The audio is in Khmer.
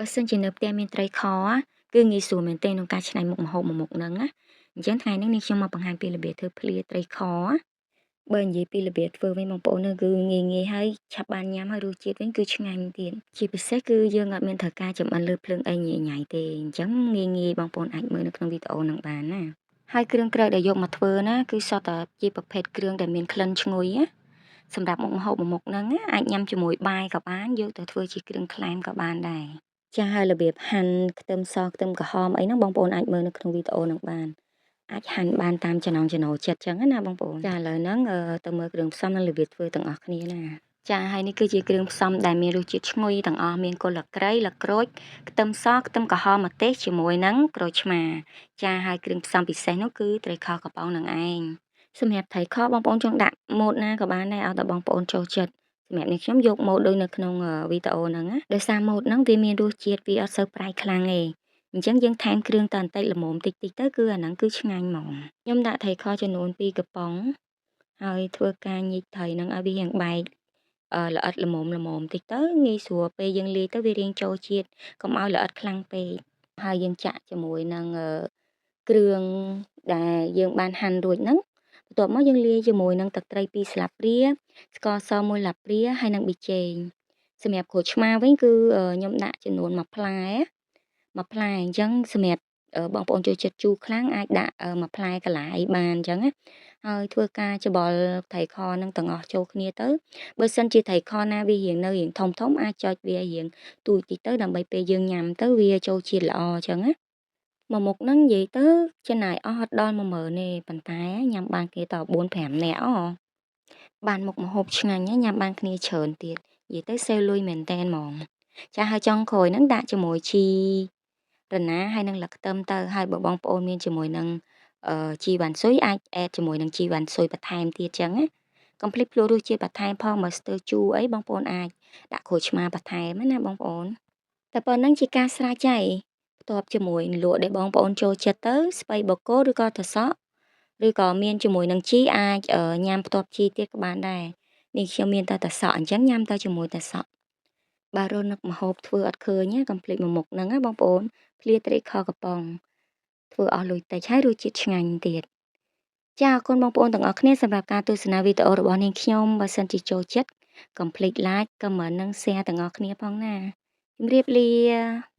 បើសិនជានៅផ្ទះមានត្រីខគឺងាយស្រួលមែនទែនក្នុងការច្នៃមុខម្ហូបមួយមុខហ្នឹងណាអញ្ចឹងថ្ងៃនេះនាងខ្ញុំមកបង្ហាញពីរបៀបធ្វើភ្លាត្រីខបើនិយាយពីរបៀបធ្វើវិញបងប្អូនគឺងាយហើយឆាប់បានញ៉ាំហើយរសជាតិវិញគឺឆ្ងាញ់ទៀតជាពិសេសគឺយើងអត់មានត្រូវការចម្អិនលើភ្លើងអីញ៉ៃទេអញ្ចឹងងាយបងប្អូនអាចមើលនៅក្នុងវីដេអូហ្នឹងបានណាហើយគ្រឿងក្រៅដែលយកមកធ្វើណាគឺសុទ្ធតែជាប្រភេទគ្រឿងដែលមានក្លិនឈ្ងុយណាសម្រាប់មុខម្ហូបមួយមុខហ្នឹងអាចញ៉ាំជាមួយបាយក៏បានយកទៅធ្វើជាគ្រឿងក្លែមក៏បានដែរចាហើយរបៀបហាន់ខ្ទឹមសខ្ទឹមក្រហមអីហ្នឹងបងប្អូនអាចមើលនៅក្នុងវីដេអូហ្នឹងបានអាចហាន់បានតាមចំណង់ចំណូលចិត្តចឹងណាបងប្អូនចាឥឡូវហ្នឹងទៅមើលគ្រឿងផ្សំនិងរបៀបធ្វើទាំងអស់គ្នាណាចាហើយនេះគឺជាគ្រឿងផ្សំដែលមានរសជាតិឈ្ងុយទាំងអស់មានគល់ស្លឹកគ្រៃស្លឹកក្រូចខ្ទឹមសខ្ទឹមក្រហមម្ទេសជាមួយនឹងក្រូចឆ្មាចាហើយគ្រឿងផ្សំពិសេសនោះគឺត្រីខកំប៉ុងនឹងឯងសម្រាប់ត្រីខបងប្អូនចង់ដាក់ម៉ូតណាក៏បានដែរឲ្យតែបងប្អូនចូលចិត្តសម្រាប់នេះខ្ញុំយកម៉ូតដូចនៅក្នុងវីដេអូហ្នឹងណាដោយសារម៉ូតហ្នឹងវាមានរសជាតិវាអត់សូវប្រៃខ្លាំងទេអញ្ចឹងយើងថែមគ្រឿងតន្តិចល្មមតិចតិចទៅគឺអាហ្នឹងគឺឆ្ងាញ់ហ្មងខ្ញុំដាក់ត្រីខចំនួន2កំប៉ុងហើយធ្វើការញិចត្រីហ្នឹងឲ្យវារៀងបែកល្អិតល្មមតិចទៅងាយស្រួលពេលយើងលាយទៅវារៀងចូលជាតិកុំឲ្យល្អិតខ្លាំងពេកហើយយើងចាក់ជាមួយនឹងគ្រឿងដែលយើងបានហាន់រួចហ្នឹងបន្ទាប់មកយើងលាយជាមួយនឹងទឹកត្រី2ស្លាបព្រាស្ករស1ស្លាបព្រាហើយនិងប៊ីចេងសម្រាប់ក្រូចឆ្មាវិញគឺខ្ញុំដាក់ចំនួន1ផ្លែអញ្ចឹងសម្រាប់បងប្អូនចូលចិត្តជូរខ្លាំងអាចដាក់1ផ្លែកន្លះអីបានអញ្ចឹងណាហើយធ្វើការច្បល់ត្រីខនឹងទាំងអស់ចូលគ្នាទៅបើសិនជាត្រីខណាវារៀងនៅរៀងធំអាចចុចវារៀងទូចតិចទៅដើម្បីពេលយើងញ៉ាំទៅវាចូលជាតិល្អអញ្ចឹងណាមួយមុខហ្នឹងនិយាយទៅចំណាយអស់អត់ដល់10000ទេប៉ុន្តែញ៉ាំបានគេត4-5នាក់បានមុខម្ហូបឆ្ងាញ់ញ៉ាំបានគ្នាច្រើនទៀតនិយាយទៅសេវលុយមែនតែនហ្មងចាហើយចុងក្រោយហ្នឹងដាក់ជាមួយជីរណាហើយនឹងល្ខ្ទឹមទៅហើយបើបងប្អូនមានជាមួយនឹងជីវ៉ាន់ស៊ុយអាចអេដជាមួយនឹងជីវ៉ាន់ស៊ុយបន្ថែមទៀតចឹងណាកុំភ្លេចភ្លក្សរសជាតិបន្ថែមផងបើស្ទើរជូរអីបងប្អូនអាចដាក់ក្រូចឆ្មាបន្ថែមណាបងប្អូនតែប៉ុណ្្នឹងជាការស្រេចហើយបន្ទាប់ជាមួយលក់ដែលបងប្អូនចូលចិត្តទៅស្ពៃបូកគោឬក៏ត្រសក់ឬក៏មានជាមួយនឹងជីអាចញ៉ាំបន្ទាប់ជីទៀតក៏បានដែរនេះខ្ញុំមានតែត្រសក់អញ្ចឹងញ៉ាំទៅជាមួយត្រសក់បើរនឹកម្ហូបធ្វើអត់ឃើញកុំភ្លេចមួយមុខហ្នឹងណាបងប្អូនភ្លាត្រីខកំប៉ុងធ្វើអស់លុយតិចហើយរសជាតិឆ្ងាញ់ទៀតចាអរគុណបងប្អូនទាំងអស់គ្នាសម្រាប់ការទស្សនាវីដេអូរបស់នាងខ្ញុំបើសិនជាចូលចិត្តកុំភ្លេច like comment និង share ទាំងអស់គ្នាផងណាជម្រាបលា